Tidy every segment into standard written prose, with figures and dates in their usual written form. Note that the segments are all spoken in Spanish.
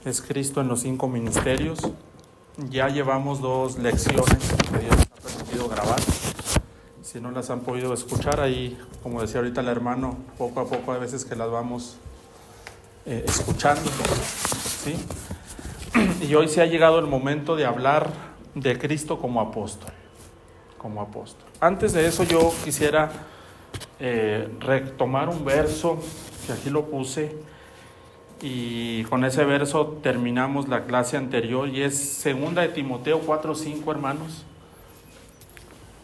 es Cristo en los 5 ministerios. Ya llevamos 2 lecciones que Dios nos ha permitido grabar. Si no las han podido escuchar, ahí, como decía ahorita el hermano, poco a poco hay veces que las vamos escuchando, ¿sí? Y hoy se ha llegado el momento de hablar de Cristo como apóstol. Antes de eso yo quisiera retomar un verso, que aquí lo puse, y con ese verso terminamos la clase anterior, y es 2 de Timoteo 4:5, hermanos.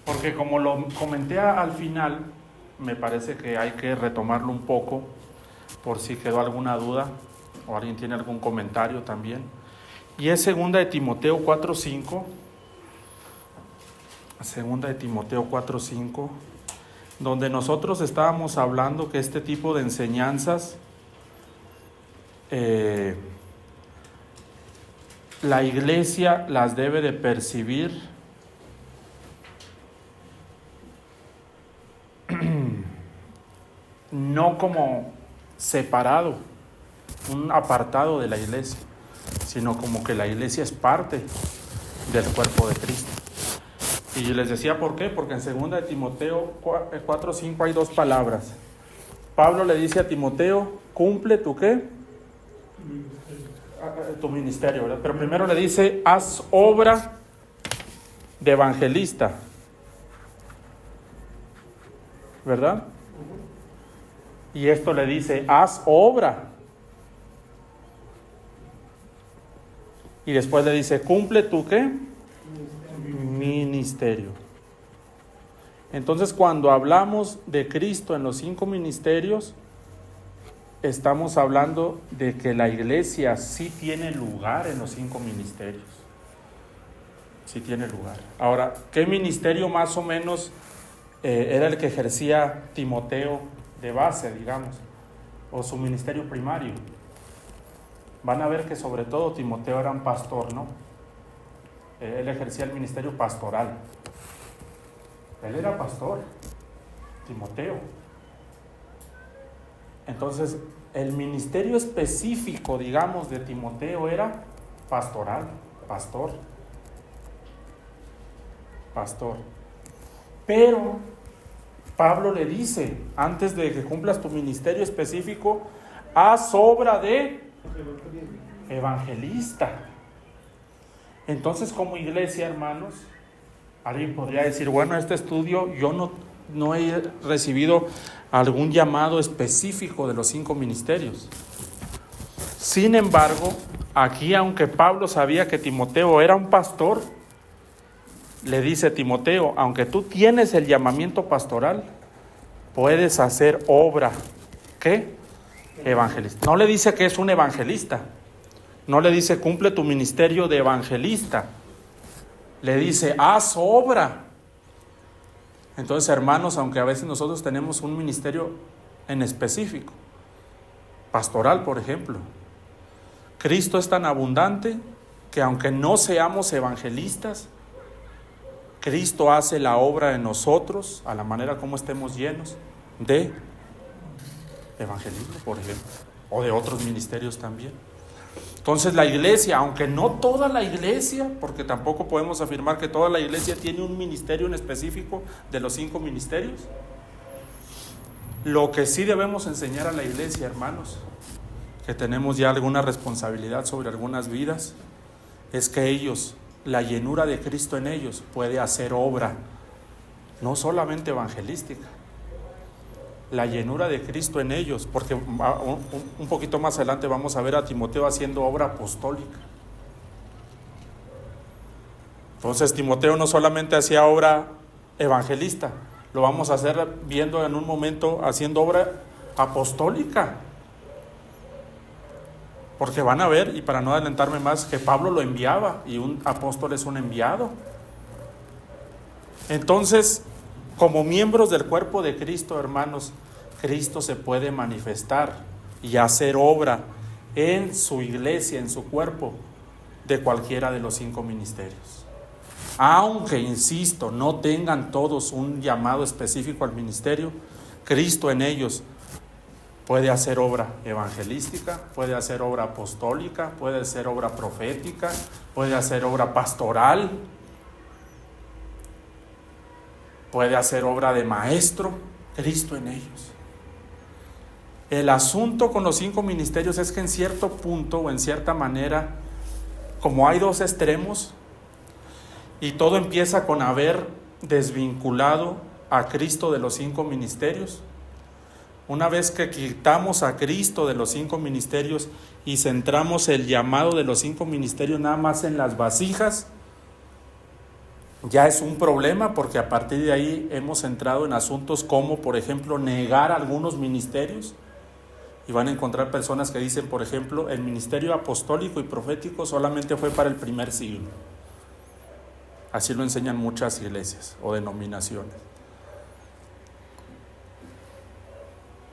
Porque como lo comenté al final, me parece que hay que retomarlo un poco, por si quedó alguna duda, o alguien tiene algún comentario también. Y es 2 de Timoteo 4:5, 2 de Timoteo 4:5, donde nosotros estábamos hablando que este tipo de enseñanzas, la iglesia las debe de percibir no como separado, un apartado de la iglesia, sino como que la iglesia es parte del cuerpo de Cristo. Y les decía por qué, porque en 2 de Timoteo 4:5 hay 2 palabras. Pablo le dice a Timoteo, cumple tu ¿qué? Tu ministerio, ¿verdad? Pero primero le dice, haz obra de evangelista, ¿verdad? Y esto le dice, haz obra. Y después le dice, cumple tu ¿qué? Ministerio. Entonces, cuando hablamos de Cristo en los 5 ministerios, estamos hablando de que la iglesia sí tiene lugar en los 5 ministerios. Sí tiene lugar. Ahora, ¿qué ministerio más o menos era el que ejercía Timoteo de base, digamos, o su ministerio primario? Van a ver que sobre todo Timoteo era un pastor, ¿no? Él ejercía el ministerio pastoral. Él era pastor, Timoteo. Entonces, el ministerio específico, digamos, de Timoteo era pastoral, pastor. Pero Pablo le dice, antes de que cumplas tu ministerio específico, haz obra de evangelista. Entonces, como iglesia, hermanos, alguien podría decir, bueno, este estudio yo no he recibido algún llamado específico de los 5 ministerios. Sin embargo, aquí, aunque Pablo sabía que Timoteo era un pastor, le dice, Timoteo, aunque tú tienes el llamamiento pastoral, puedes hacer obra, ¿qué? Evangelista. No le dice que es un evangelista, no le dice cumple tu ministerio de evangelista, le dice haz obra. Entonces, hermanos, aunque a veces nosotros tenemos un ministerio en específico, pastoral, por ejemplo, Cristo es tan abundante que aunque no seamos evangelistas, Cristo hace la obra en nosotros a la manera como estemos llenos de evangelismo, por ejemplo, o de otros ministerios también. Entonces, la iglesia, aunque no toda la iglesia, porque tampoco podemos afirmar que toda la iglesia tiene un ministerio en específico de los 5 ministerios, lo que sí debemos enseñar a la iglesia, hermanos, que tenemos ya alguna responsabilidad sobre algunas vidas, es que ellos, la llenura de Cristo en ellos, puede hacer obra, no solamente evangelística, la llenura de Cristo en ellos, porque un poquito más adelante vamos a ver a Timoteo haciendo obra apostólica. Entonces, Timoteo no solamente hacía obra evangelista, lo vamos a hacer viendo en un momento haciendo obra apostólica. Porque van a ver, y para no adelantarme más, que Pablo lo enviaba, y un apóstol es un enviado. Entonces, como miembros del cuerpo de Cristo, hermanos, Cristo se puede manifestar y hacer obra en su iglesia, en su cuerpo, de cualquiera de los 5 ministerios. Aunque, insisto, no tengan todos un llamado específico al ministerio, Cristo en ellos Puede hacer obra evangelística, puede hacer obra apostólica, puede hacer obra profética, puede hacer obra pastoral, puede hacer obra de maestro, Cristo en ellos. El asunto con los 5 ministerios es que en cierto punto o en cierta manera, como hay 2 extremos, y todo empieza con haber desvinculado a Cristo de los 5 ministerios. Una vez que quitamos a Cristo de los 5 ministerios y centramos el llamado de los 5 ministerios nada más en las vasijas, ya es un problema, porque a partir de ahí hemos entrado en asuntos como, por ejemplo, negar algunos ministerios. Y van a encontrar personas que dicen, por ejemplo, el ministerio apostólico y profético solamente fue para el primer siglo. Así lo enseñan muchas iglesias o denominaciones.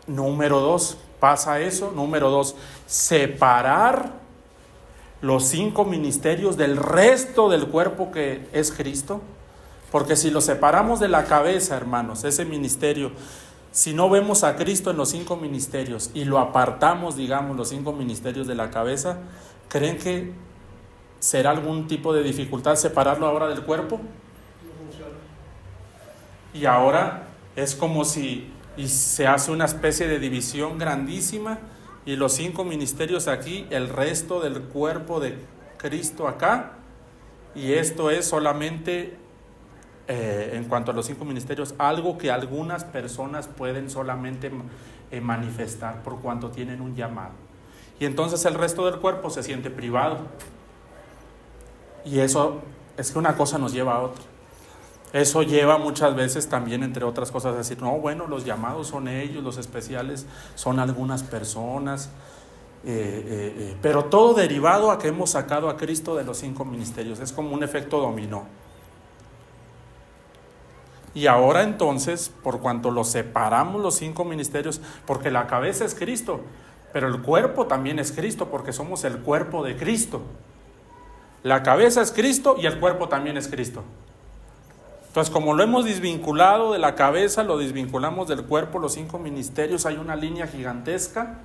Número 2, pasa eso. Número 2, separar los 5 ministerios del resto del cuerpo que es Cristo. Porque si lo separamos de la cabeza, hermanos, ese ministerio, si no vemos a Cristo en los 5 ministerios y lo apartamos, digamos, los 5 ministerios de la cabeza, ¿creen que será algún tipo de dificultad separarlo ahora del cuerpo? Y ahora es como si se hace una especie de división grandísima, y los 5 ministerios aquí, el resto del cuerpo de Cristo acá, y esto es solamente en cuanto a los 5 ministerios, algo que algunas personas pueden solamente manifestar por cuanto tienen un llamado, y entonces el resto del cuerpo se siente privado. Y eso es que una cosa nos lleva a otra. Eso lleva muchas veces también, entre otras cosas, a decir, no, bueno, los llamados son ellos, los especiales son algunas personas, pero todo derivado a que hemos sacado a Cristo de los 5 ministerios. Es como un efecto dominó. Y ahora entonces, por cuanto los separamos los 5 ministerios, porque la cabeza es Cristo, pero el cuerpo también es Cristo, porque somos el cuerpo de Cristo. La cabeza es Cristo y el cuerpo también es Cristo. Entonces, como lo hemos desvinculado de la cabeza, lo desvinculamos del cuerpo, los 5 ministerios, hay una línea gigantesca.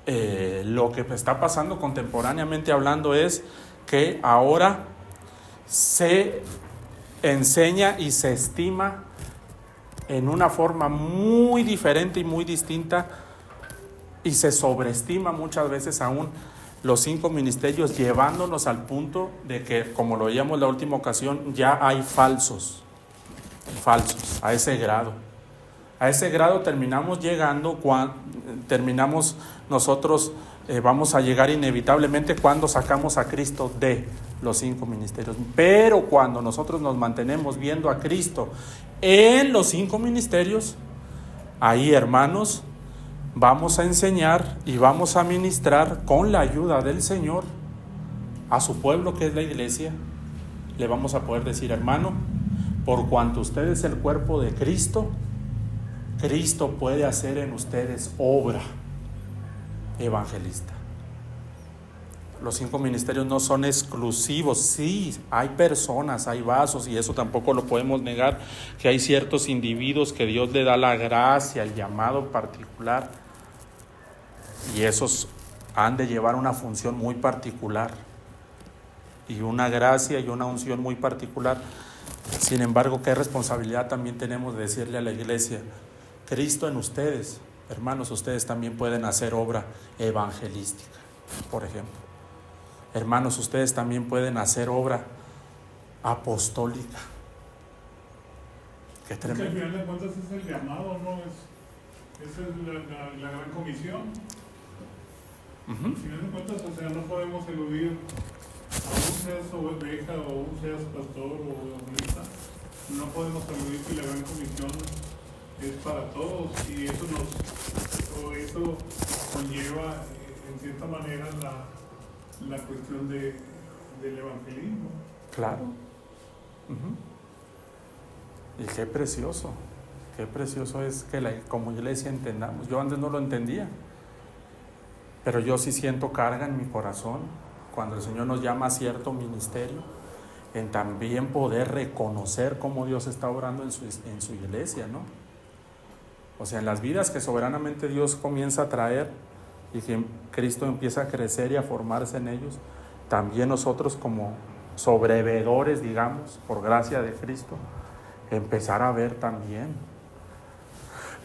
Lo que está pasando contemporáneamente hablando es que ahora se enseña y se estima en una forma muy diferente y muy distinta, y se sobreestima muchas veces aún los 5 ministerios, llevándonos al punto de que, como lo veíamos la última ocasión, ya hay falsos, a ese grado. A ese grado terminamos llegando, terminamos nosotros, vamos a llegar inevitablemente cuando sacamos a Cristo de los 5 ministerios. Pero cuando nosotros nos mantenemos viendo a Cristo en los 5 ministerios, ahí, hermanos, vamos a enseñar y vamos a ministrar con la ayuda del Señor a su pueblo, que es la iglesia. Le vamos a poder decir, hermano, por cuanto usted es el cuerpo de Cristo, Cristo puede hacer en ustedes obra evangelista. Los 5 ministerios no son exclusivos. Sí, hay personas, hay vasos, y eso tampoco lo podemos negar, que hay ciertos individuos que Dios le da la gracia, el llamado particular, y esos han de llevar una función muy particular y una gracia y una unción muy particular. Sin embargo, ¿qué responsabilidad también tenemos de decirle a la iglesia? Cristo en ustedes, hermanos, ustedes también pueden hacer obra evangelística, por ejemplo. Hermanos, ustedes también pueden hacer obra apostólica. Qué tremendo. Al final de cuentas es el llamado, ¿no? Esa es la gran comisión. Al final de cuentas, o sea, no podemos eludir, aún seas oveja o aún seas pastor o evangelista, no podemos eludir que la gran comisión es para todos, y eso conlleva en cierta manera la cuestión del evangelismo. Claro. Y qué precioso es que como iglesia entendamos. Yo antes no lo entendía, pero yo sí siento carga en mi corazón cuando el Señor nos llama a cierto ministerio, en también poder reconocer cómo Dios está obrando en su iglesia, ¿no? O sea, en las vidas que soberanamente Dios comienza a traer y que Cristo empieza a crecer y a formarse en ellos, también nosotros como sobrevedores, digamos, por gracia de Cristo, empezar a ver también.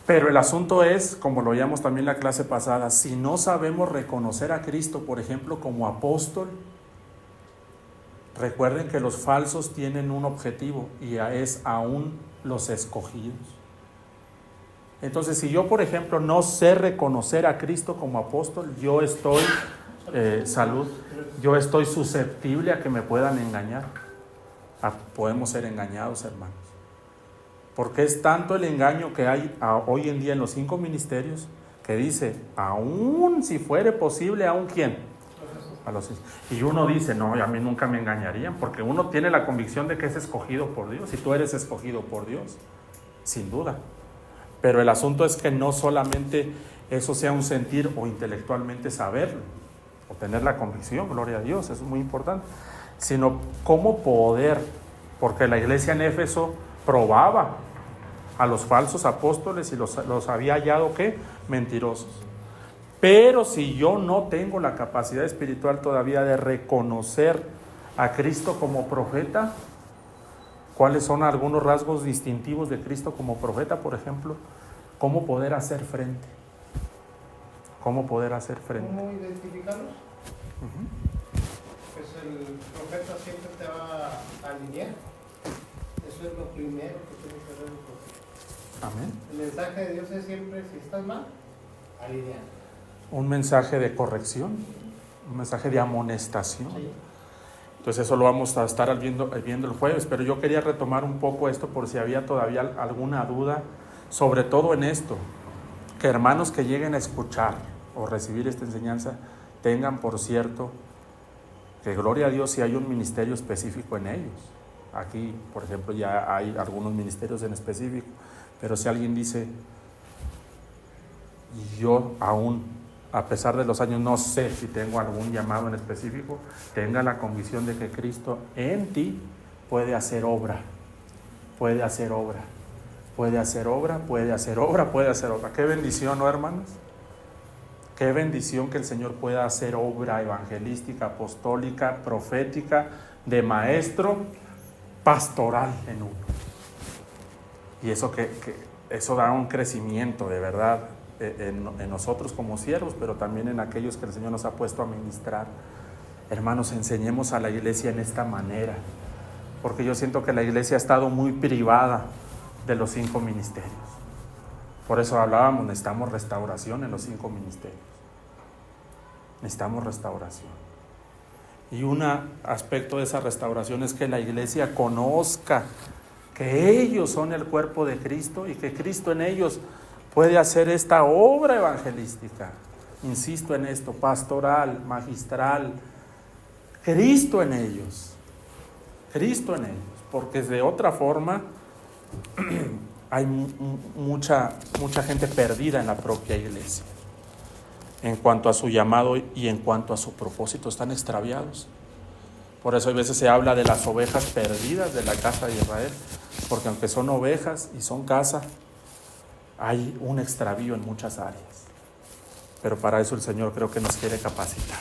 Pero el asunto es, como lo veíamos también en la clase pasada, si no sabemos reconocer a Cristo, por ejemplo, como apóstol, recuerden que los falsos tienen un objetivo y es aún los escogidos. Entonces, si yo, por ejemplo, no sé reconocer a Cristo como apóstol, yo estoy, yo estoy susceptible a que me puedan engañar. Podemos ser engañados, hermanos. Porque es tanto el engaño que hay hoy en día en los 5 ministerios, que dice, aún si fuere posible, ¿aún quién? Y uno dice, no, a mí nunca me engañarían, porque uno tiene la convicción de que es escogido por Dios, y tú eres escogido por Dios, sin duda. Pero el asunto es que no solamente eso sea un sentir o intelectualmente saberlo, o tener la convicción, gloria a Dios, eso es muy importante, sino cómo poder, porque la iglesia en Éfeso probaba a los falsos apóstoles y los había hallado, ¿qué? Mentirosos. Pero si yo no tengo la capacidad espiritual todavía de reconocer a Cristo como profeta, ¿cuáles son algunos rasgos distintivos de Cristo como profeta, por ejemplo? ¿Cómo poder hacer frente? ¿Cómo poder hacer frente? ¿Cómo identificarlos? Pues el profeta siempre te va a alinear. Eso es lo primero que tiene que ver el profeta. Amén. El mensaje de Dios es siempre, si estás mal, alinear. Un mensaje de corrección, un mensaje de amonestación. Sí. Entonces eso lo vamos a estar viendo el jueves, pero yo quería retomar un poco esto por si había todavía alguna duda, sobre todo en esto, que hermanos que lleguen a escuchar o recibir esta enseñanza tengan por cierto que gloria a Dios si hay un ministerio específico en ellos. Aquí, por ejemplo, ya hay algunos ministerios en específico, pero si alguien dice, yo aún, a pesar de los años, no sé si tengo algún llamado en específico, tenga la convicción de que Cristo en ti puede hacer obra, puede hacer obra, puede hacer obra, puede hacer obra, puede hacer obra. Qué bendición, ¿no, hermanos? Qué bendición que el Señor pueda hacer obra evangelística, apostólica, profética, de maestro, pastoral en uno. Y eso eso da un crecimiento de verdad en nosotros como siervos, pero también en aquellos que el Señor nos ha puesto a ministrar. Hermanos, enseñemos a la iglesia en esta manera, porque yo siento que la iglesia ha estado muy privada de los 5 ministerios. Por eso hablábamos, necesitamos restauración en los 5 ministerios. Necesitamos restauración. Y un aspecto de esa restauración es que la iglesia conozca que ellos son el cuerpo de Cristo y que Cristo en ellos puede hacer esta obra evangelística. Insisto en esto, pastoral, magistral. Cristo en ellos. Cristo en ellos. Porque de otra forma hay mucha gente perdida en la propia iglesia. En cuanto a su llamado y en cuanto a su propósito, están extraviados. Por eso a veces se habla de las ovejas perdidas de la casa de Israel, porque aunque son ovejas y son casa, hay un extravío en muchas áreas. Pero para eso el Señor creo que nos quiere capacitar.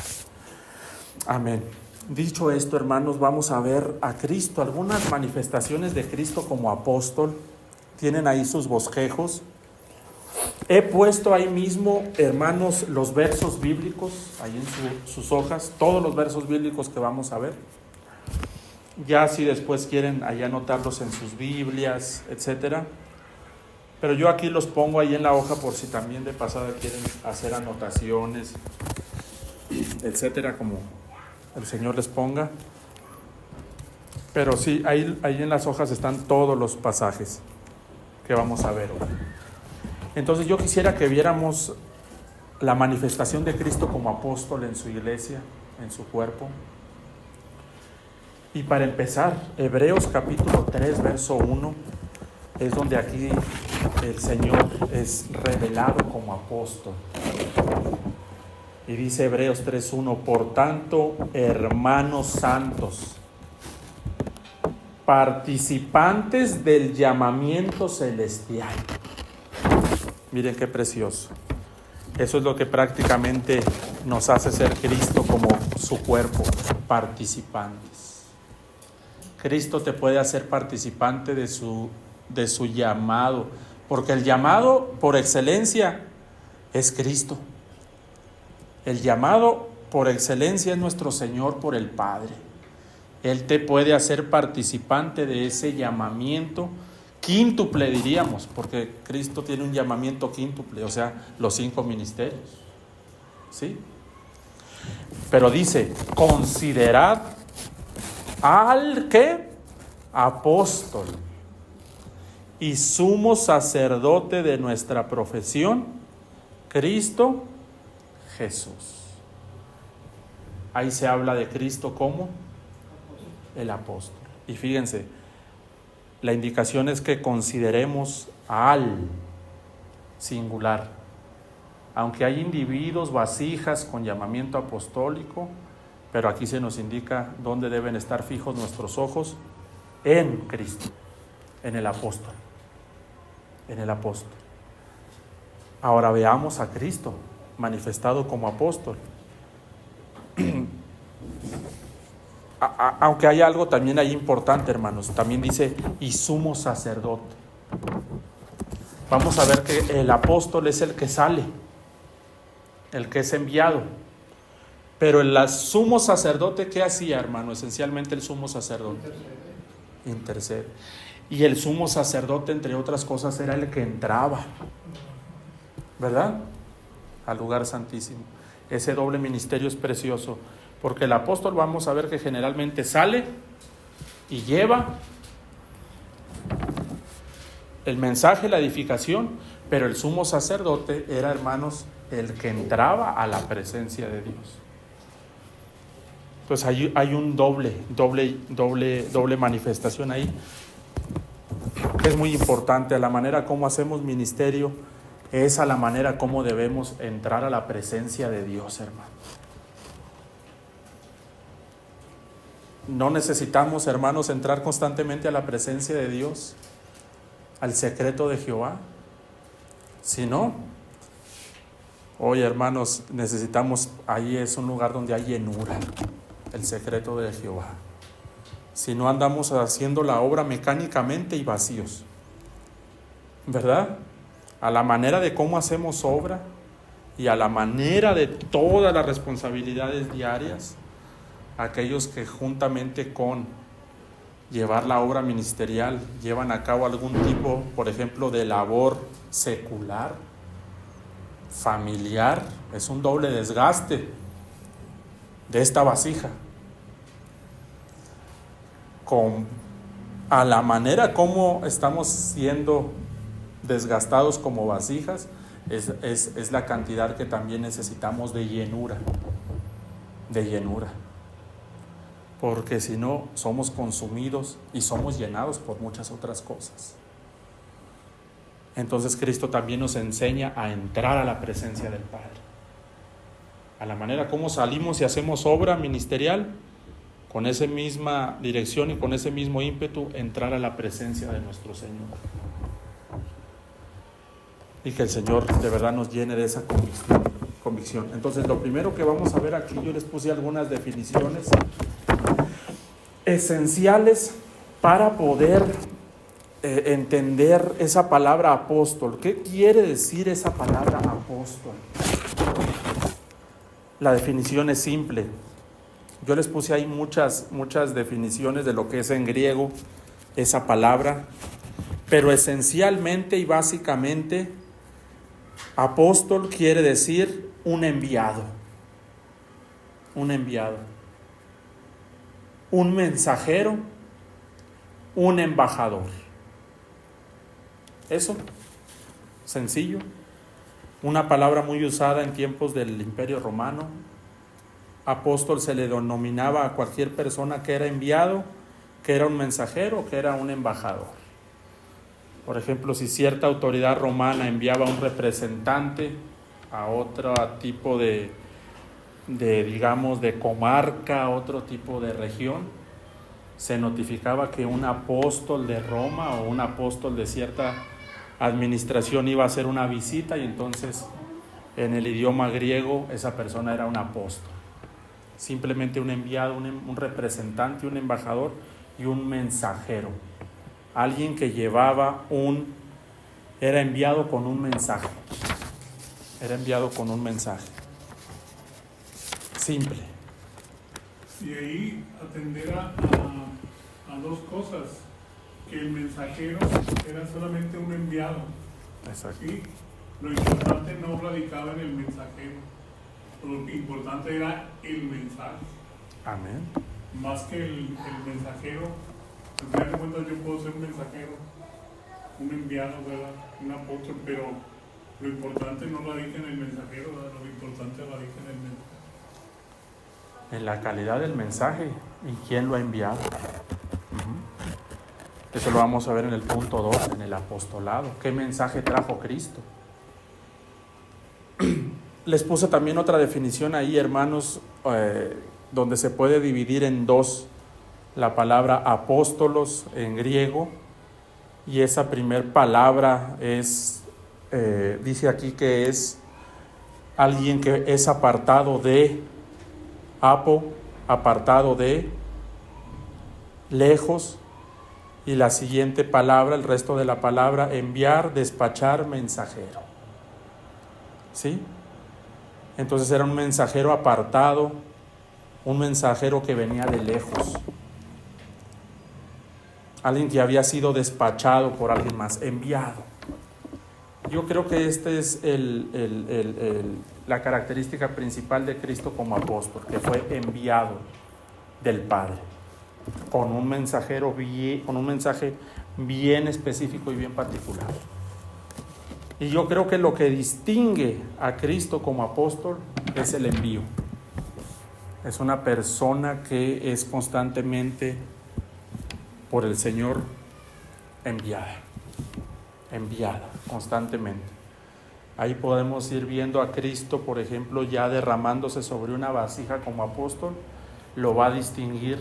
Amén. Dicho esto, hermanos, vamos a ver a Cristo, algunas manifestaciones de Cristo como apóstol. Tienen ahí sus bosquejos. He puesto ahí mismo, hermanos, los versos bíblicos, ahí en sus hojas, todos los versos bíblicos que vamos a ver. Ya si después quieren ahí anotarlos en sus Biblias, etcétera. Pero yo aquí los pongo ahí en la hoja por si también de pasada quieren hacer anotaciones, etcétera, como el Señor les ponga. Pero sí, ahí en las hojas están todos los pasajes que vamos a ver hoy. Entonces yo quisiera que viéramos la manifestación de Cristo como apóstol en su iglesia, en su cuerpo. Y para empezar, Hebreos capítulo 3, verso 1, es donde aquí el Señor es revelado como apóstol. Y dice Hebreos 3:1, por tanto, hermanos santos, participantes del llamamiento celestial. Miren qué precioso. Eso es lo que prácticamente nos hace ser Cristo como su cuerpo, participantes. Cristo te puede hacer participante de su llamado, porque el llamado por excelencia es Cristo. El llamado por excelencia es nuestro Señor por el Padre. Él te puede hacer participante de ese llamamiento quíntuple, diríamos, porque Cristo tiene un llamamiento quíntuple, o sea, los 5 ministerios. ¿Sí? Pero dice, considerad al que apóstol y sumo sacerdote de nuestra profesión, Cristo Jesús. Ahí se habla de Cristo como el apóstol. Y fíjense, la indicación es que consideremos al singular. Aunque hay individuos, vasijas con llamamiento apostólico, pero aquí se nos indica dónde deben estar fijos nuestros ojos: en Cristo, en el apóstol, en el apóstol. Ahora veamos a Cristo manifestado como apóstol. Aunque hay algo también ahí importante, hermanos, también dice y sumo sacerdote. Vamos a ver que el apóstol es el que sale, el que es enviado. Pero el sumo sacerdote, ¿qué hacía, hermano? Esencialmente el sumo sacerdote intercede. Y el sumo sacerdote, entre otras cosas, era el que entraba, ¿verdad?, al lugar santísimo. Ese doble ministerio es precioso, porque el apóstol, vamos a ver que generalmente sale y lleva el mensaje, la edificación, pero el sumo sacerdote era, hermanos, el que entraba a la presencia de Dios. Entonces hay un doble manifestación ahí, que es muy importante. A la manera como hacemos ministerio es a la manera como debemos entrar a la presencia de Dios, hermano. No necesitamos, hermanos, entrar constantemente a la presencia de Dios, al secreto de Jehová. Si no, hoy, hermanos, necesitamos, ahí es un lugar donde hay llenura, el secreto de Jehová. Si no, andamos haciendo la obra mecánicamente y vacíos, ¿verdad? A la manera de cómo hacemos obra y a la manera de todas las responsabilidades diarias, aquellos que juntamente con llevar la obra ministerial llevan a cabo algún tipo, por ejemplo, de labor secular, familiar, es un doble desgaste de esta vasija. A la manera como estamos siendo desgastados como vasijas, es la cantidad que también necesitamos de llenura, porque si no, somos consumidos y somos llenados por muchas otras cosas. Entonces Cristo también nos enseña a entrar a la presencia del Padre, a la manera como salimos y hacemos obra ministerial, con esa misma dirección y con ese mismo ímpetu, entrar a la presencia de nuestro Señor. Y que el Señor de verdad nos llene de esa convicción. Entonces, lo primero que vamos a ver aquí, yo les puse algunas definiciones esenciales para poder entender esa palabra apóstol. ¿Qué quiere decir esa palabra apóstol? La definición es simple. Yo les puse ahí muchas definiciones de lo que es en griego esa palabra, pero esencialmente y básicamente, apóstol quiere decir un enviado, un mensajero, un embajador. Eso, sencillo, una palabra muy usada en tiempos del Imperio Romano. Apóstol se le denominaba a cualquier persona que era enviado, que era un mensajero, que era un embajador. Por ejemplo, si cierta autoridad romana enviaba a un representante a otro tipo de comarca, otro tipo de región, se notificaba que un apóstol de Roma o un apóstol de cierta administración iba a hacer una visita y entonces en el idioma griego esa persona era un apóstol. Simplemente un enviado, un representante, un embajador y un mensajero. Alguien que era enviado con un mensaje. Era enviado con un mensaje. Simple. Y ahí atender a dos cosas, que el mensajero era solamente un enviado. Exacto. ¿Sí? Lo importante no radicaba en el mensajero, lo importante era el mensaje. Amén. Más que el mensajero, al final de cuentas yo puedo ser un mensajero, un enviado, ¿verdad? Un apóstol, pero lo importante no radica en el mensajero, ¿verdad? Lo importante radica en el mensaje. En la calidad del mensaje y quién lo ha enviado. Eso lo vamos a ver en el punto 2, en el apostolado. ¿Qué mensaje trajo Cristo? Les puse también otra definición ahí, hermanos, donde se puede dividir en dos la palabra apóstolos en griego, y esa primer palabra es, dice aquí que es alguien que es apartado de, apartado de, lejos, y la siguiente palabra, el resto de la palabra, enviar, despachar, mensajero. ¿Sí? Entonces era un mensajero apartado, un mensajero que venía de lejos, alguien que había sido despachado por alguien más, enviado. Yo creo que esta es la característica principal de Cristo como apóstol, que fue enviado del Padre, con un mensaje bien específico y bien particular. Y yo creo que lo que distingue a Cristo como apóstol es el envío. Es una persona que es constantemente por el Señor enviada constantemente. Ahí podemos ir viendo a Cristo, por ejemplo, ya derramándose sobre una vasija como apóstol. Lo va a distinguir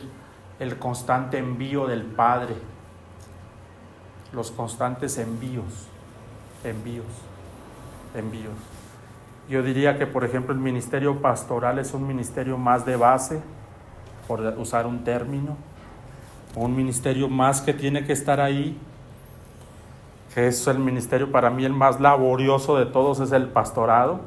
el constante envío del Padre, los constantes envíos. Yo diría que, por ejemplo, el ministerio pastoral es un ministerio más de base, por usar un término, un ministerio más que tiene que estar ahí, que es el ministerio para mí el más laborioso de todos, es el pastorado,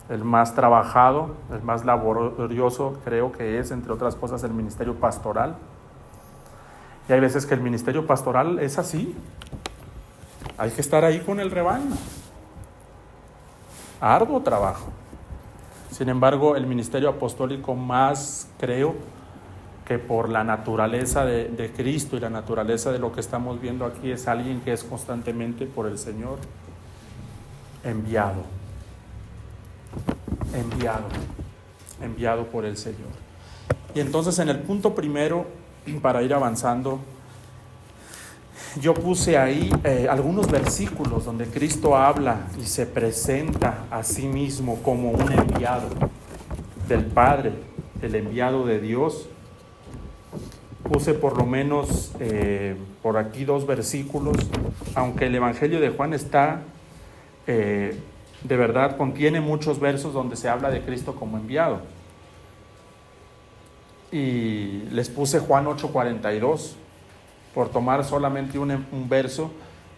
el más trabajado, el más laborioso creo que es, entre otras cosas, el ministerio pastoral. Y hay veces que el ministerio pastoral es así, hay que estar ahí con el rebaño, arduo trabajo. Sin embargo, el ministerio apostólico más creo que por la naturaleza de Cristo y la naturaleza de lo que estamos viendo aquí, es alguien que es constantemente por el Señor enviado por el Señor. Y entonces en el punto primero, para ir avanzando, yo puse ahí algunos versículos donde Cristo habla y se presenta a sí mismo como un enviado del Padre, el enviado de Dios. Puse por lo menos por aquí 2 versículos, aunque el Evangelio de Juan está, de verdad, contiene muchos versos donde se habla de Cristo como enviado. Y les puse Juan 8:42, por tomar solamente un verso,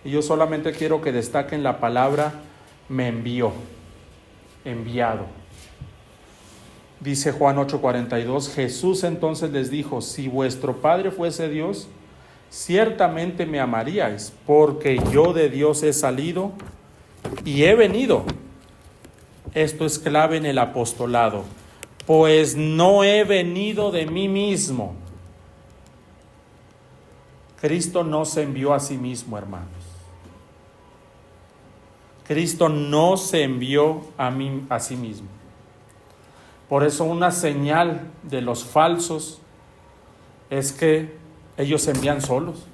y yo solamente quiero que destaquen la palabra me envió, enviado. Dice Juan 8:42, Jesús entonces les dijo, si vuestro Padre fuese Dios, ciertamente me amaríais, porque yo de Dios he salido y he venido. Esto es clave en el apostolado, pues no he venido de mí mismo. Cristo no se envió a sí mismo, hermanos. Cristo no se envió a sí mismo. Por eso una señal de los falsos es que ellos se envían solos.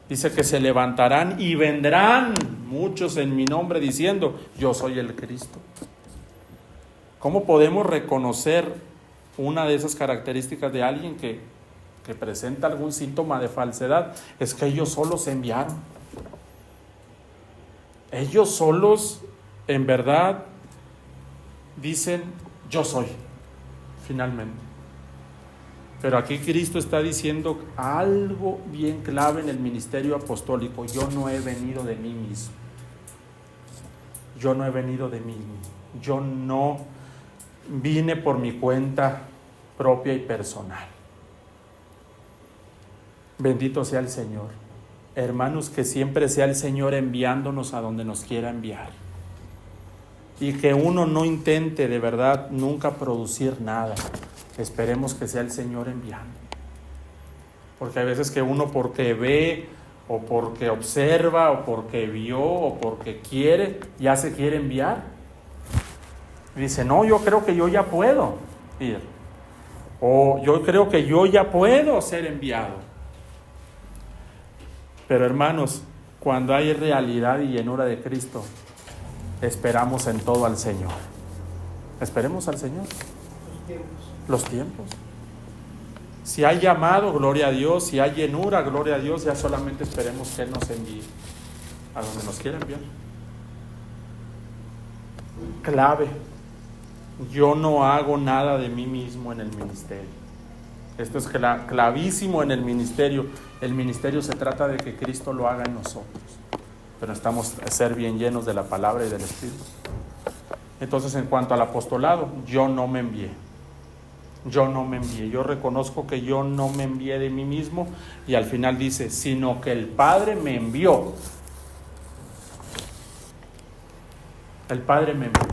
Dice que se levantarán y vendrán muchos en mi nombre diciendo, yo soy el Cristo. ¿Cómo podemos reconocer una de esas características de alguien que presenta algún síntoma de falsedad? Es que ellos solos se enviaron. Ellos solos, en verdad, dicen, yo soy, finalmente. Pero aquí Cristo está diciendo algo bien clave en el ministerio apostólico: yo no he venido de mí mismo. Yo no he venido de mí mismo. Yo no vine por mi cuenta propia y personal. Bendito sea el Señor. Hermanos, que siempre sea el Señor enviándonos a donde nos quiera enviar. Y que uno no intente de verdad nunca producir nada. Esperemos que sea el Señor enviando. Porque hay veces que uno, porque ve, o porque observa, o porque vio, o porque quiere, ya se quiere enviar. Dice, no, yo creo que yo ya puedo ir. O yo creo que yo ya puedo ser enviado. Pero hermanos, cuando hay realidad y llenura de Cristo, esperamos en todo al Señor. Esperemos al Señor. Los tiempos. Si hay llamado, gloria a Dios. Si hay llenura, gloria a Dios. Ya solamente esperemos que Él nos envíe a donde nos quiera enviar. Clave: yo no hago nada de mí mismo en el ministerio. Esto es clavísimo en el ministerio. El ministerio se trata de que Cristo lo haga en nosotros, pero necesitamos ser bien llenos de la palabra y del Espíritu. Entonces, en cuanto al apostolado, yo no me envié. Yo no me envié. Yo reconozco que yo no me envié de mí mismo, y al final dice, sino que el Padre me envió. El Padre me envió.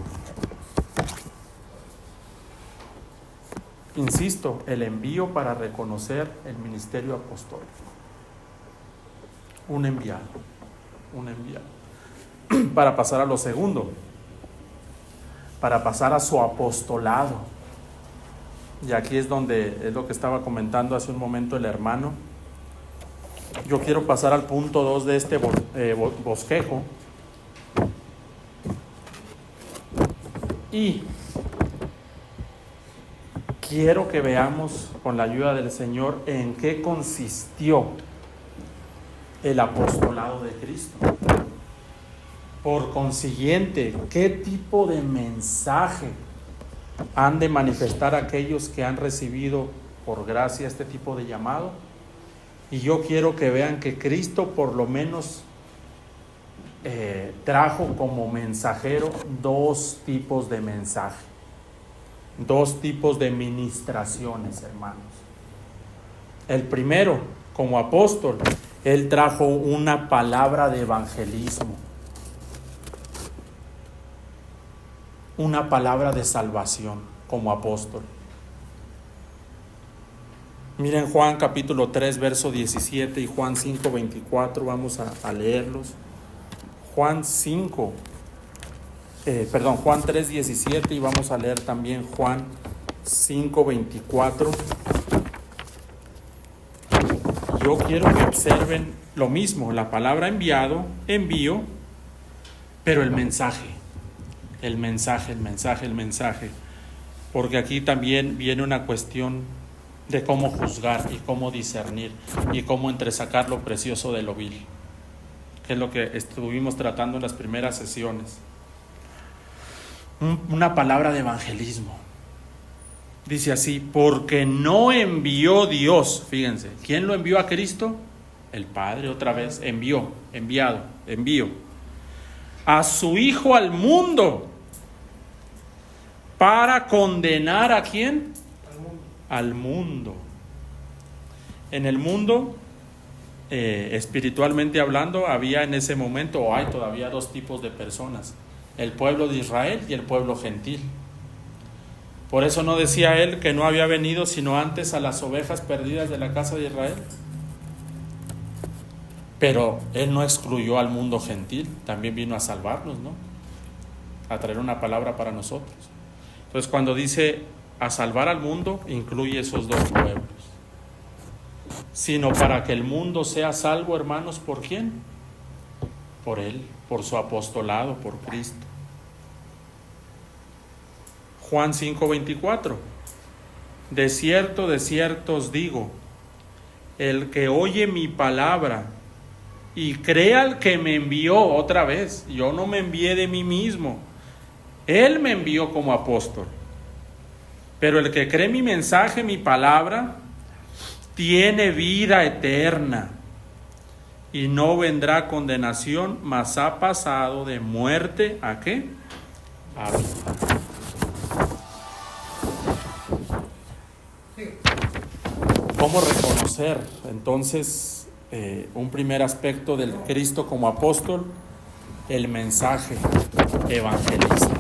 Insisto, el envío para reconocer el ministerio apostólico. Un enviado. Para pasar a lo segundo, para pasar a su apostolado. Y aquí es donde es lo que estaba comentando hace un momento el hermano. Yo quiero pasar al punto 2 de este bosquejo. Y quiero que veamos, con la ayuda del Señor, en qué consistió el apostolado de Cristo. Por consiguiente, ¿qué tipo de mensaje han de manifestar aquellos que han recibido por gracia este tipo de llamado? Y yo quiero que vean que Cristo por lo menos trajo como mensajero 2 tipos de mensaje, 2 tipos de ministraciones, hermanos. El primero, como apóstol, Él trajo una palabra de evangelismo, una palabra de salvación como apóstol. Miren Juan capítulo 3, verso 17 y Juan 5, 24, vamos a leerlos. Juan 3, 17 y vamos a leer también Juan 5, 24. Yo quiero que observen lo mismo, la palabra enviado, envío, pero el mensaje, porque aquí también viene una cuestión de cómo juzgar y cómo discernir y cómo entresacar lo precioso de lo vil, que es lo que estuvimos tratando en las primeras sesiones. Una palabra de evangelismo. Dice así, porque no envió Dios, fíjense, ¿quién lo envió a Cristo? El Padre, otra vez, envió a su Hijo al mundo para condenar ¿a quién? Al mundo. En el mundo, espiritualmente hablando, había en ese momento, o hay todavía 2 tipos de personas: el pueblo de Israel y el pueblo gentil. Por eso no decía Él que no había venido sino antes a las ovejas perdidas de la casa de Israel. Pero Él no excluyó al mundo gentil, también vino a salvarnos, ¿no? A traer una palabra para nosotros. Entonces, cuando dice a salvar al mundo, incluye esos 2 pueblos. Sino para que el mundo sea salvo, hermanos, ¿por quién? Por Él, por su apostolado, por Cristo. Juan 5, 24. De cierto os digo, el que oye mi palabra y crea al que me envió. Otra vez, yo no me envié de mí mismo, Él me envió como apóstol. Pero el que cree mi mensaje, mi palabra, tiene vida eterna y no vendrá condenación, mas ha pasado de muerte ¿a qué? A vida. ¿Cómo reconocer entonces un primer aspecto del Cristo como apóstol? El mensaje evangelista,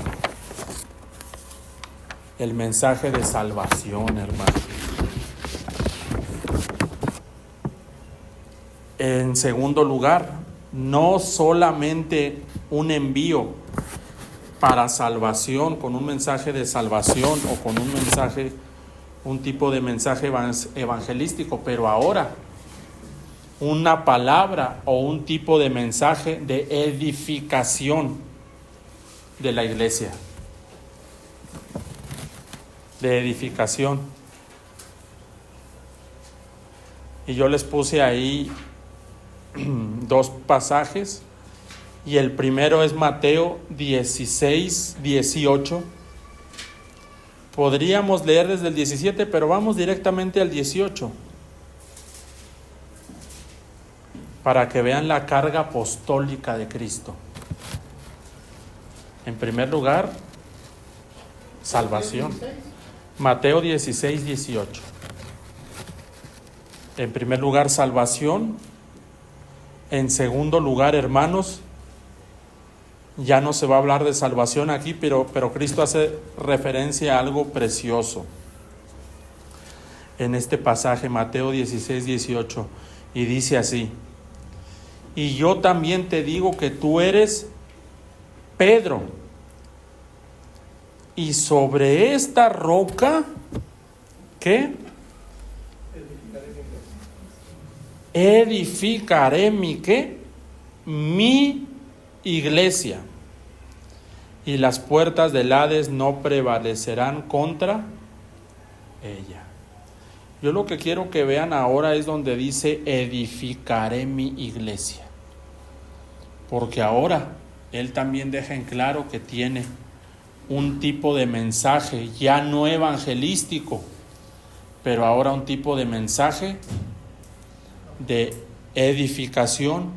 el mensaje de salvación, hermano. En segundo lugar, no solamente un envío para salvación, con un mensaje de salvación o con un mensaje, un tipo de mensaje evangelístico, pero ahora una palabra o un tipo de mensaje de edificación de la iglesia. De edificación. Y yo les puse ahí dos pasajes, y el primero es Mateo 16, 18. Podríamos leer desde el 17, pero vamos directamente al 18 para que vean la carga apostólica de Cristo. En primer lugar, salvación. Mateo 16, 18. En primer lugar, salvación. En segundo lugar, hermanos, ya no se va a hablar de salvación aquí, pero Cristo hace referencia a algo precioso en este pasaje, Mateo 16, 18, y dice así: y yo también te digo que tú eres Pedro, y sobre esta roca, ¿qué? Edificaré mi, ¿qué? Mi iglesia, y las puertas del Hades no prevalecerán contra ella. Yo lo que quiero que vean ahora es donde dice edificaré mi iglesia, porque ahora Él también deja en claro que tiene un tipo de mensaje ya no evangelístico, pero ahora un tipo de mensaje de edificación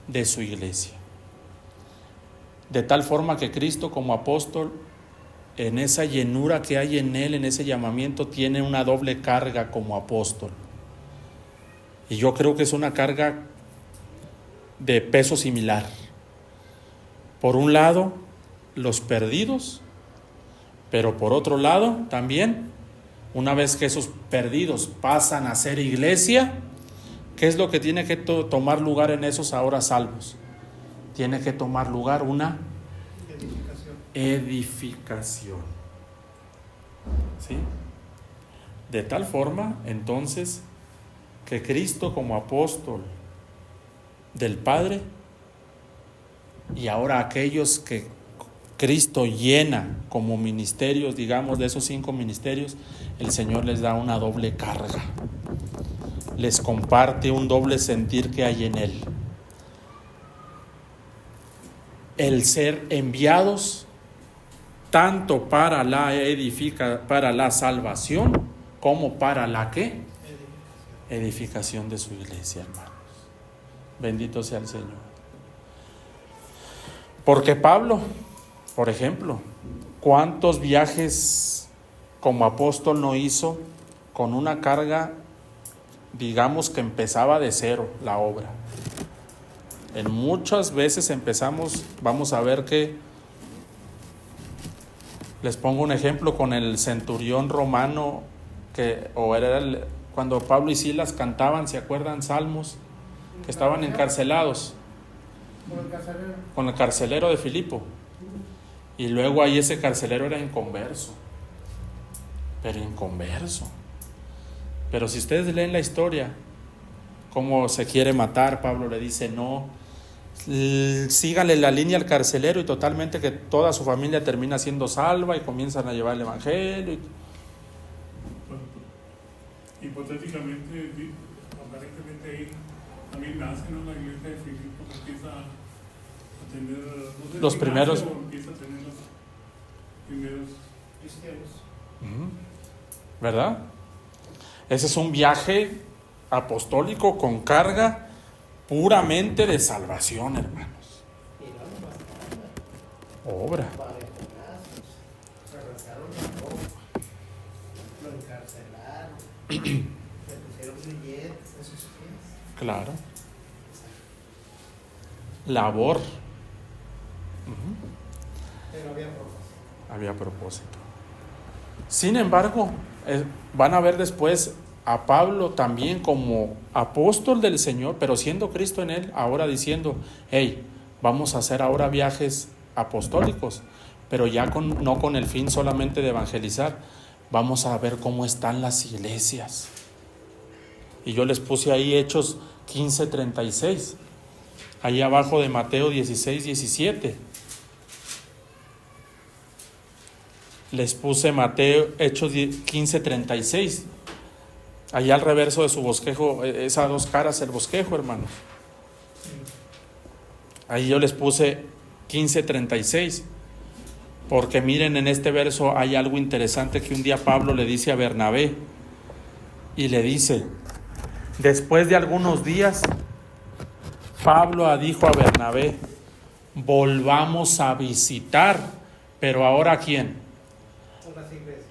de su iglesia. De tal forma que Cristo como apóstol, en esa llenura que hay en Él, en ese llamamiento, tiene una doble carga como apóstol. Y yo creo que es una carga de peso similar. Por un lado, los perdidos, pero por otro lado, también, una vez que esos perdidos pasan a ser iglesia, ¿qué es lo que tiene que tomar lugar en esos ahora salvos? Tiene que tomar lugar una edificación. ¿Sí? De tal forma, entonces, que Cristo como apóstol del Padre, y ahora aquellos que Cristo llena como ministerios, digamos, de esos 5 ministerios, el Señor les da una doble carga. Les comparte un doble sentir que hay en Él. El ser enviados tanto para para la salvación como para la ¿qué? Edificación de su iglesia, hermanos. Bendito sea el Señor. Porque Pablo, por ejemplo, ¿cuántos viajes como apóstol no hizo con una carga, digamos, que empezaba de cero la obra? En muchas veces empezamos, vamos a ver que, les pongo un ejemplo con el centurión romano, cuando Pablo y Silas cantaban, ¿se acuerdan? Salmos, que estaban encarcelados con el carcelero de Filipo, y luego ahí ese carcelero era inconverso, pero si ustedes leen la historia, cómo se quiere matar, Pablo le dice no, síganle la línea al carcelero, y totalmente que toda su familia termina siendo salva y comienzan a llevar el evangelio. Hipotéticamente, aparentemente ahí también nace, ¿no? La iglesia de Filipo empieza a tener, no sé Los si primeros. nace o empieza a tener los primeros cristianos. ¿Verdad? Ese es un viaje apostólico con carga puramente de salvación, hermanos. Y no nomás nada. Obra. Varejonazos, le arrancaron la ropa, lo encarcelaron, le pusieron billetes en sus pies. Claro. Labor. Pero había propósito. Había propósito. Sin embargo, van a ver después a Pablo también como apóstol del Señor, pero siendo Cristo en él, ahora diciendo, hey, vamos a hacer ahora viajes apostólicos, pero ya no con el fin solamente de evangelizar, vamos a ver cómo están las iglesias. Y yo les puse ahí Hechos 15:36, ahí abajo de Mateo 16:17. Les puse Hechos 15:36. Allá al reverso de su bosquejo, esas dos caras, el bosquejo, hermanos. Ahí yo les puse 15:36. Porque miren, en este verso hay algo interesante que un día Pablo le dice a Bernabé. Y le dice, después de algunos días, Pablo dijo a Bernabé, volvamos a visitar, pero ahora ¿a quién?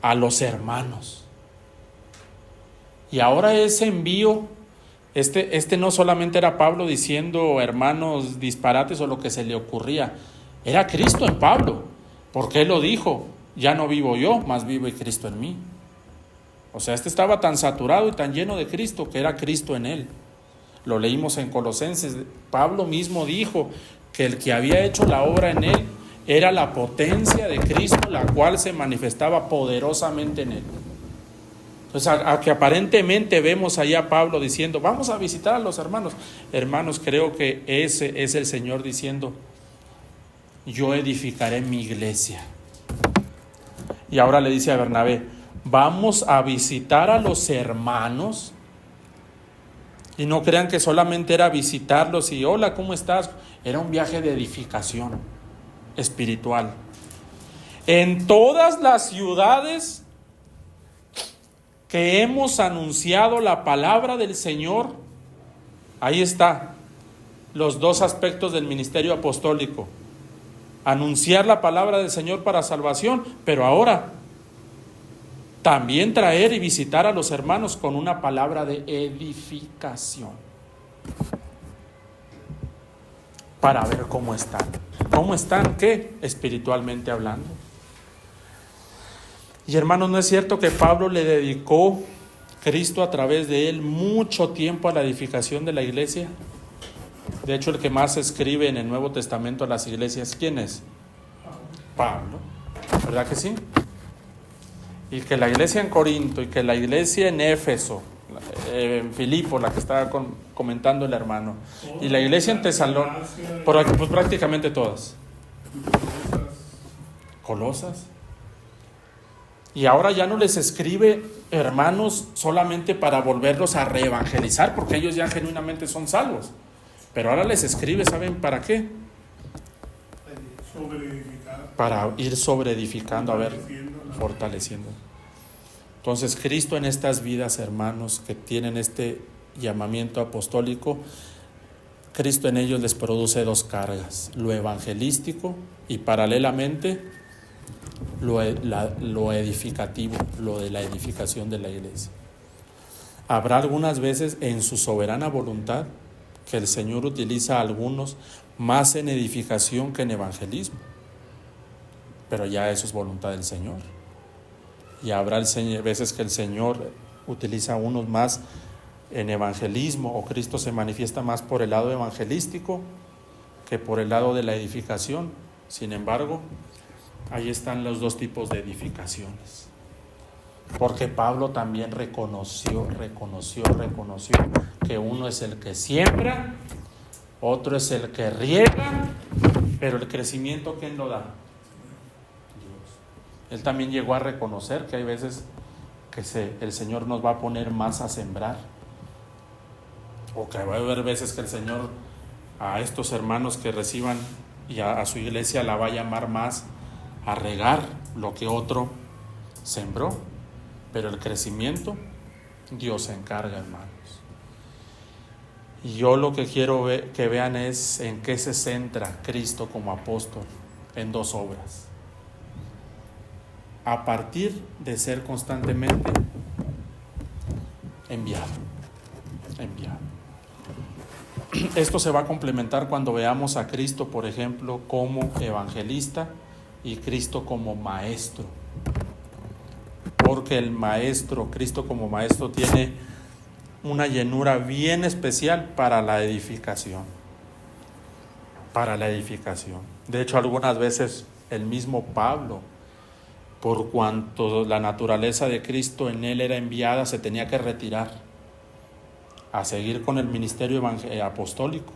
A los hermanos. Y ahora ese envío, este no solamente era Pablo diciendo hermanos disparates o lo que se le ocurría, era Cristo en Pablo, porque él lo dijo, ya no vivo yo, más vive Cristo en mí. O sea, estaba tan saturado y tan lleno de Cristo que era Cristo en él. Lo leímos en Colosenses, Pablo mismo dijo que el que había hecho la obra en él era la potencia de Cristo, la cual se manifestaba poderosamente en él. Entonces, a que aparentemente vemos allá a Pablo diciendo, vamos a visitar a los hermanos. Hermanos, creo que ese es el Señor diciendo, yo edificaré mi iglesia. Y ahora le dice a Bernabé, vamos a visitar a los hermanos. Y no crean que solamente era visitarlos y hola, ¿cómo estás? Era un viaje de edificación espiritual. En todas las ciudades que hemos anunciado la palabra del Señor, ahí está los dos aspectos del ministerio apostólico. Anunciar la palabra del Señor para salvación, pero ahora también traer y visitar a los hermanos con una palabra de edificación. Para ver cómo están. ¿Cómo están? ¿Qué? Espiritualmente hablando. Y hermanos, ¿no es cierto que Pablo le dedicó Cristo a través de él mucho tiempo a la edificación de la iglesia? De hecho, el que más escribe en el Nuevo Testamento a las iglesias, ¿quién es? Pablo. ¿Verdad que sí? Y que la iglesia en Corinto y que la iglesia en Éfeso, en Filipo, la que estaba comentando el hermano, y la iglesia en Tesalónica, pues prácticamente todas. Colosas. Y ahora ya no les escribe, hermanos, solamente para volverlos a reevangelizar, porque ellos ya genuinamente son salvos. Pero ahora les escribe, ¿saben para qué? Para ir sobreedificando, fortaleciendo. Entonces, Cristo en estas vidas, hermanos, que tienen este llamamiento apostólico, Cristo en ellos les produce dos cargas, lo evangelístico y paralelamente lo edificativo, lo de la edificación de la iglesia. Habrá algunas veces en su soberana voluntad que el Señor utiliza a algunos más en edificación que en evangelismo, pero ya eso es voluntad del Señor. Y habrá veces que el Señor utiliza a unos más en evangelismo, o Cristo se manifiesta más por el lado evangelístico que por el lado de la edificación. Sin embargo, ahí están los dos tipos de edificaciones. Porque Pablo también reconoció que uno es el que siembra, otro es el que riega, pero el crecimiento, ¿quién lo da? Dios. Él también llegó a reconocer que hay veces que el Señor nos va a poner más a sembrar, O que va a haber veces que el Señor a estos hermanos que reciban y a su iglesia la va a llamar más a regar lo que otro sembró. Pero el crecimiento, Dios se encarga, hermanos. Y yo lo que quiero que vean es en qué se centra Cristo como apóstol, en 2 obras. A partir de ser constantemente enviado. Esto se va a complementar cuando veamos a Cristo, por ejemplo, como evangelista y Cristo como maestro. Porque el maestro, Cristo como maestro, tiene una llenura bien especial para la edificación. De hecho, algunas veces el mismo Pablo, por cuanto la naturaleza de Cristo en él era enviada, se tenía que retirar a seguir con el ministerio apostólico.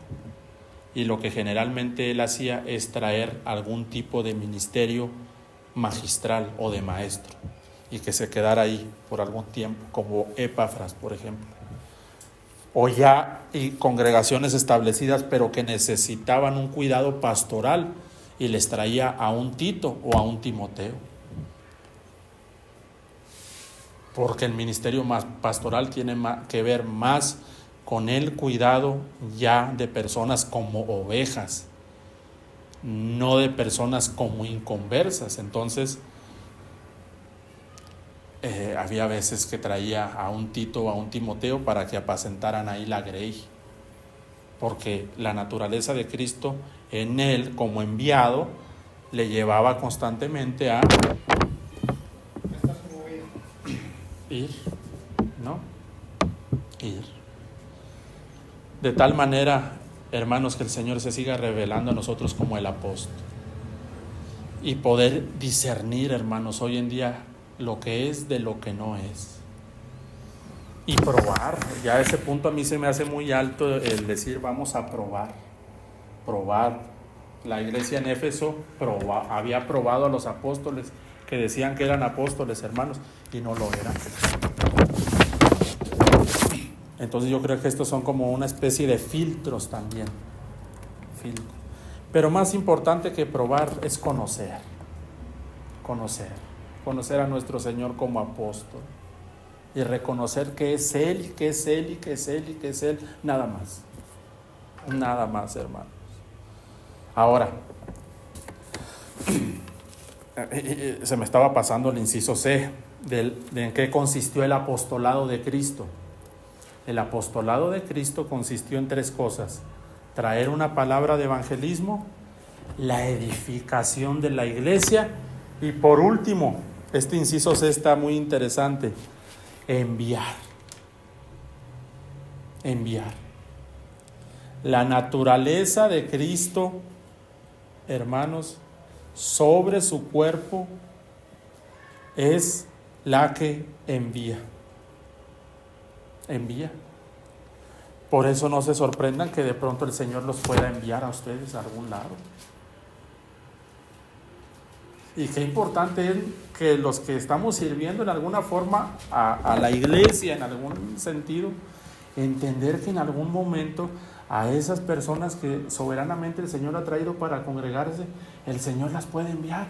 Y lo que generalmente él hacía es traer algún tipo de ministerio magistral o de maestro, y que se quedara ahí por algún tiempo, como Epafras, por ejemplo. O ya y congregaciones establecidas, pero que necesitaban un cuidado pastoral, y les traía a un Tito o a un Timoteo. Porque el ministerio más pastoral tiene que ver más con el cuidado ya de personas como ovejas, no de personas como inconversas. Entonces, había veces que traía a un Tito o a un Timoteo para que apacentaran ahí la grey, porque la naturaleza de Cristo en él como enviado le llevaba constantemente a ir. De tal manera, hermanos, que el Señor se siga revelando a nosotros como el apóstol, y poder discernir, hermanos, hoy en día lo que es de lo que no es, y probar. Ya a ese punto a mí se me hace muy alto el decir vamos a probar. La iglesia en Éfeso había probado a los apóstoles que decían que eran apóstoles, hermanos, y no lo eran. Entonces yo creo que estos son como una especie de filtros también. Pero más importante que probar es conocer a nuestro Señor como apóstol, y reconocer que es Él, que es Él, y que es Él, y que es Él, nada más, hermanos. Ahora, se me estaba pasando el inciso C, de en qué consistió el apostolado de Cristo. El apostolado de Cristo consistió en 3 cosas: traer una palabra de evangelismo, la edificación de la iglesia, y por último, este inciso C está muy interesante: enviar. La naturaleza de Cristo, hermanos, sobre su cuerpo es la que envía. Por eso no se sorprendan que de pronto el Señor los pueda enviar a ustedes a algún lado. Y qué importante es que los que estamos sirviendo en alguna forma a la iglesia, en algún sentido, entender que en algún momento a esas personas que soberanamente el Señor ha traído para congregarse, el Señor las puede enviar.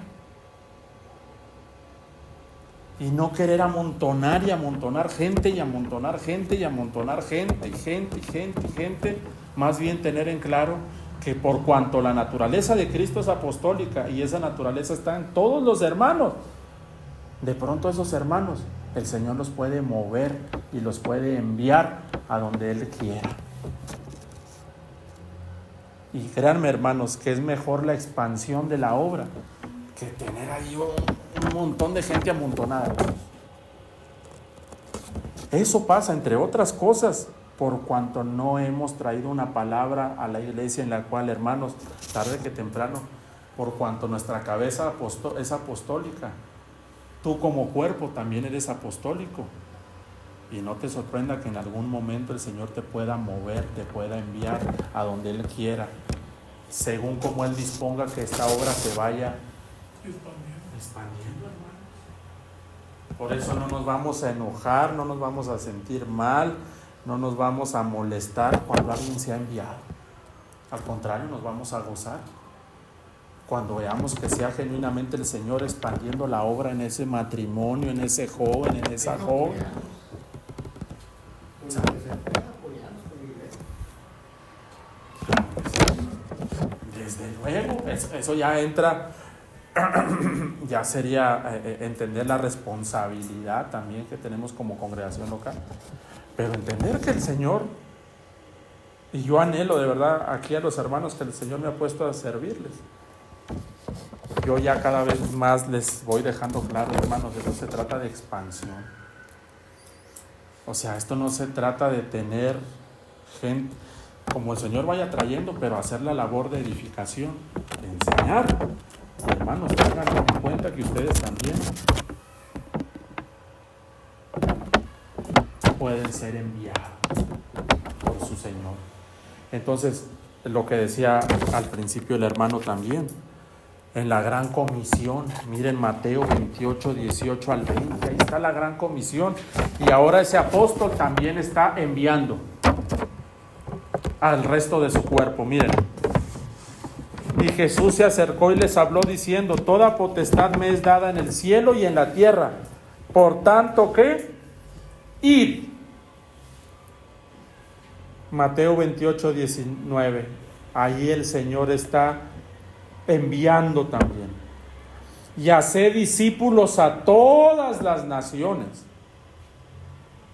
Y no querer amontonar y amontonar gente, y amontonar gente, y amontonar gente, y gente. Más bien tener en claro que por cuanto la naturaleza de Cristo es apostólica, y esa naturaleza está en todos los hermanos, de pronto esos hermanos, el Señor los puede mover y los puede enviar a donde Él quiera. Y créanme, hermanos, que es mejor la expansión de la obra que tener ahí un montón de gente amontonada. Eso pasa, entre otras cosas, por cuanto no hemos traído una palabra a la iglesia en la cual, hermanos, tarde que temprano, por cuanto nuestra cabeza es apostólica, tú como cuerpo también eres apostólico. Y no te sorprenda que en algún momento el Señor te pueda mover, te pueda enviar a donde Él quiera, según como Él disponga que esta obra se vaya expandiendo, hermanos. Por eso no nos vamos a enojar, no nos vamos a sentir mal, no nos vamos a molestar cuando alguien sea enviado. Al contrario, nos vamos a gozar cuando veamos que sea genuinamente el Señor expandiendo la obra en ese matrimonio, en ese joven, en esa joven. Desde luego, eso ya entra, ya sería entender la responsabilidad también que tenemos como congregación local, pero entender que el Señor, y yo anhelo de verdad aquí a los hermanos que el Señor me ha puesto a servirles. Yo ya cada vez más les voy dejando claro, hermanos, esto se trata de expansión. O sea, esto no se trata de tener gente como el Señor vaya trayendo, pero hacer la labor de edificación, de enseñar. Hermanos, tengan en cuenta que ustedes también pueden ser enviados por su Señor. Entonces, lo que decía al principio el hermano también, en la gran comisión, miren Mateo 28, 18 al 20, ahí está la gran comisión, y ahora ese apóstol también está enviando al resto de su cuerpo, miren. Y Jesús se acercó y les habló diciendo: toda potestad me es dada en el cielo y en la tierra, por tanto que id. Mateo 28, 19, ahí el Señor está enviando también. Y hacer discípulos a todas las naciones.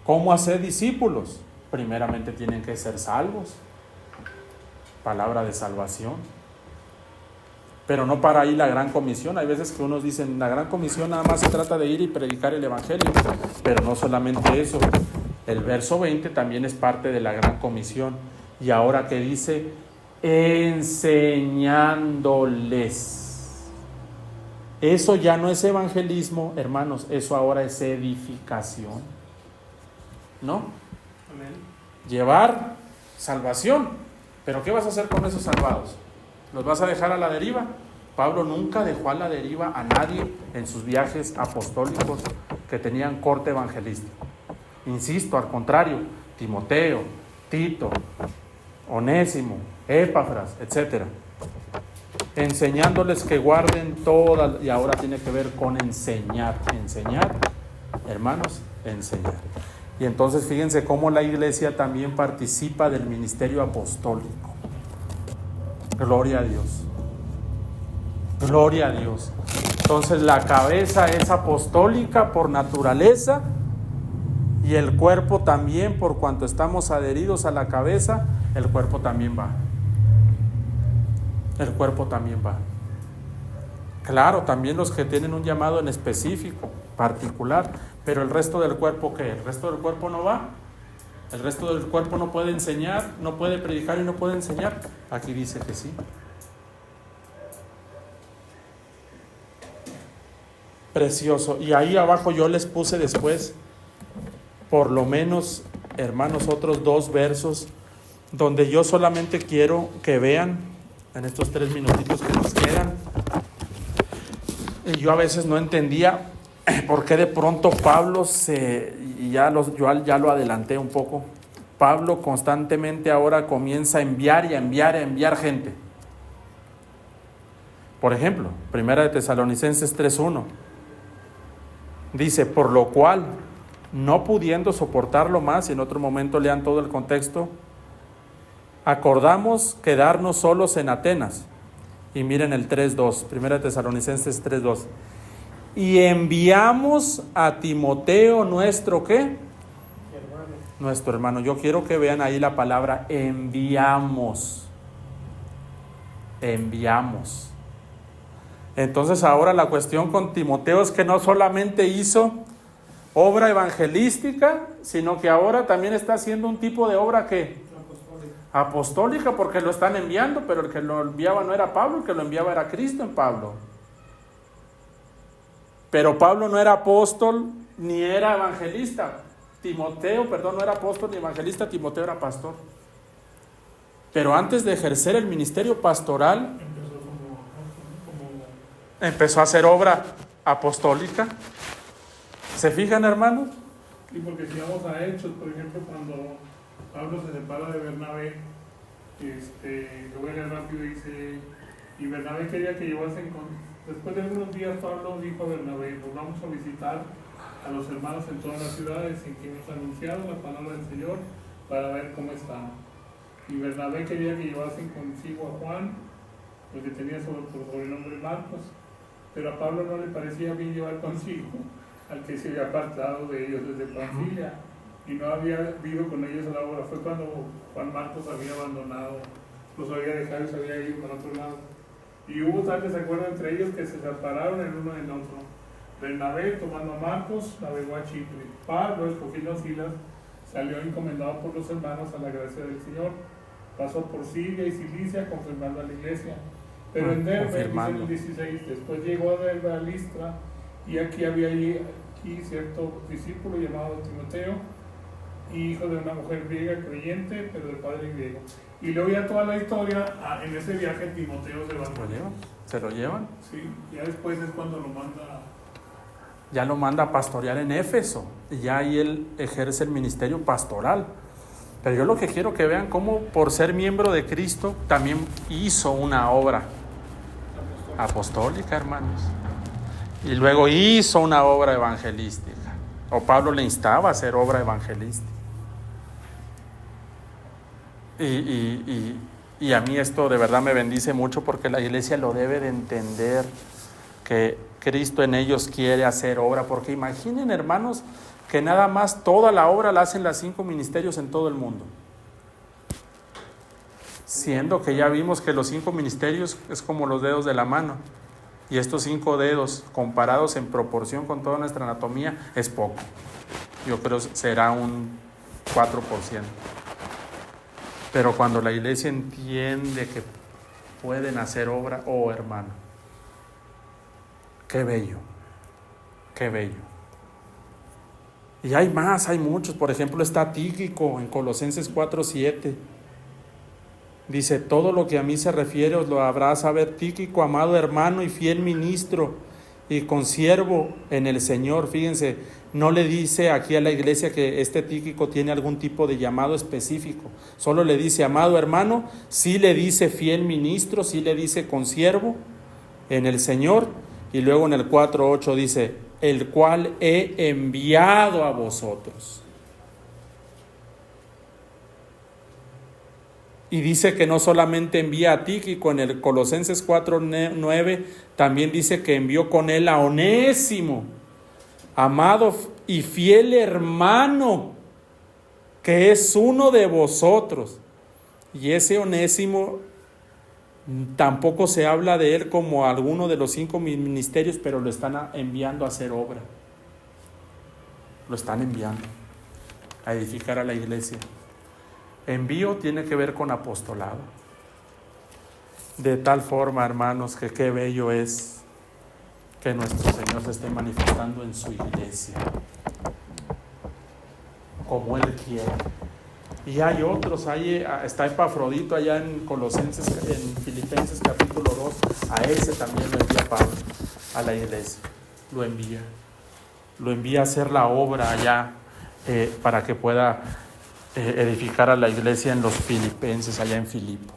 ¿Cómo hacer discípulos? Primeramente tienen que ser salvos. Palabra de salvación. Pero no para ahí la gran comisión. Hay veces que unos dicen, la gran comisión nada más se trata de ir y predicar el evangelio. Pero no solamente eso. El verso 20 también es parte de la gran comisión. Y ahora que dice, enseñándoles. Eso ya no es evangelismo, hermanos, eso ahora es edificación. ¿No? Amén. Llevar salvación. ¿Pero qué vas a hacer con esos salvados? ¿Los vas a dejar a la deriva? Pablo nunca dejó a la deriva a nadie en sus viajes apostólicos que tenían corte evangelístico. Insisto, al contrario, Timoteo, Tito, Onésimo, Epafras, etc. Enseñándoles que guarden todas, y ahora tiene que ver con enseñar. Enseñar, hermanos, enseñar. Y entonces fíjense cómo la iglesia también participa del ministerio apostólico. Gloria a Dios. Gloria a Dios. Entonces la cabeza es apostólica por naturaleza y el cuerpo también, por cuanto estamos adheridos a la cabeza, el cuerpo también va. El cuerpo también va. Claro, también los que tienen un llamado en específico, particular, pero el resto del cuerpo, ¿qué? ¿El resto del cuerpo no va? ¿El resto del cuerpo no puede enseñar, no puede predicar y no puede enseñar? Aquí dice que sí. Precioso. Y ahí abajo yo les puse después, por lo menos, hermanos, otros 2 versos, donde yo solamente quiero que vean, en estos 3 minutitos que nos quedan, y yo a veces no entendía por qué de pronto Pablo yo ya lo adelanté un poco, Pablo constantemente ahora comienza a enviar gente. Por ejemplo, 1 de Tesalonicenses 3:1, dice, por lo cual, no pudiendo soportarlo más, y en otro momento lean todo el contexto, acordamos quedarnos solos en Atenas. Y miren el 3:2, 1 Tesalonicenses 3:2. Y enviamos a Timoteo nuestro, ¿qué? Hermano. Nuestro hermano. Yo quiero que vean ahí la palabra enviamos. Enviamos. Entonces ahora la cuestión con Timoteo es que no solamente hizo obra evangelística, sino que ahora también está haciendo un tipo de obra que apostólica, porque lo están enviando, pero el que lo enviaba no era Pablo, el que lo enviaba era Cristo en Pablo. Pero Pablo no era apóstol ni era evangelista. No era apóstol ni evangelista, Timoteo era pastor. Pero antes de ejercer el ministerio pastoral, empezó a hacer obra apostólica. ¿Se fijan, hermanos? Sí, porque si vamos a Hechos, por ejemplo, cuando Pablo se separa de Bernabé. Lo voy a leer rápido, dice, y Bernabé quería que llevasen después de algunos días Pablo dijo a Bernabé, pues vamos a visitar a los hermanos en todas las ciudades en que hemos anunciado la palabra del Señor para ver cómo están. Y Bernabé quería que llevasen consigo a Juan, el que tenía por sobrenombre Marcos, pero a Pablo no le parecía bien llevar consigo al que se había apartado de ellos desde Panfilia y no había ido con ellos a la obra. Fue cuando Juan Marcos había abandonado, los había dejado y se había ido para otro lado. Y hubo tal desacuerdo entre ellos que se separaron el uno del otro. Bernabé, tomando a Marcos, navegó a Chipre. Pablo, escogiendo a Silas, salió encomendado por los hermanos a la gracia del Señor. Pasó por Siria y Cilicia, confirmando a la iglesia. Pero en Derbe, dice el 16, después llegó a Derbe, a Listra, y aquí había cierto discípulo llamado Timoteo, hijo de una mujer griega creyente, pero de padre griego. Y luego ya toda la historia, en ese viaje Timoteo se va. ¿Se lo llevan? Sí, ya después es cuando lo manda. Ya lo manda a pastorear en Éfeso, y ya ahí él ejerce el ministerio pastoral. Pero yo lo que quiero que vean cómo por ser miembro de Cristo también hizo una obra apostólica, hermanos. Y luego hizo una obra evangelística. O Pablo le instaba a hacer obra evangelística. Y a mí esto de verdad me bendice mucho porque la iglesia lo debe de entender, que Cristo en ellos quiere hacer obra. Porque imaginen, hermanos, que nada más toda la obra la hacen los 5 ministerios en todo el mundo. Siendo que ya vimos que los 5 ministerios es como los dedos de la mano. Y estos 5 dedos, comparados en proporción con toda nuestra anatomía, es poco. Yo creo que será un 4%. Pero cuando la iglesia entiende que pueden hacer obra, oh hermano, qué bello, qué bello. Y hay más, hay muchos. Por ejemplo, está Tíquico en Colosenses 4:7. Dice, todo lo que a mí se refiere os lo habrá saber Tíquico, amado hermano y fiel ministro y consiervo en el Señor. Fíjense, no le dice aquí a la iglesia que este Tíquico tiene algún tipo de llamado específico. Solo le dice, amado hermano, sí le dice fiel ministro, sí le dice consiervo en el Señor. Y luego en el 4:8 dice, el cual he enviado a vosotros. Y dice que no solamente envía a Tíquico, en el Colosenses 4:9 también dice que envió con él a Onésimo, amado y fiel hermano, que es uno de vosotros. Y ese Onésimo tampoco se habla de él como alguno de los 5 ministerios, pero lo están enviando a hacer obra. Lo están enviando a edificar a la iglesia. Envío tiene que ver con apostolado. De tal forma, hermanos, que qué bello es que nuestro Señor se esté manifestando en su iglesia, como Él quiere. Y hay otros, está Epafrodito allá en Colosenses, en Filipenses capítulo 2, a ese también lo envía Pablo, a la iglesia, lo envía a hacer la obra allá, para que pueda edificar a la iglesia en los Filipenses, allá en Filipo.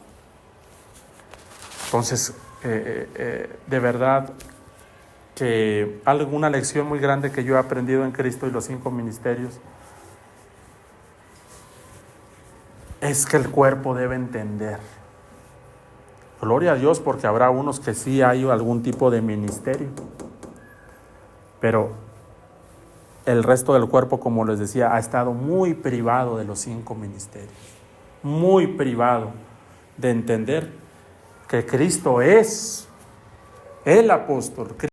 Entonces, de verdad que alguna lección muy grande que yo he aprendido en Cristo y los 5 ministerios es que el cuerpo debe entender. Gloria a Dios, porque habrá unos que sí hay algún tipo de ministerio, pero el resto del cuerpo, como les decía, ha estado muy privado de los 5 ministerios, muy privado de entender que Cristo es el apóstol.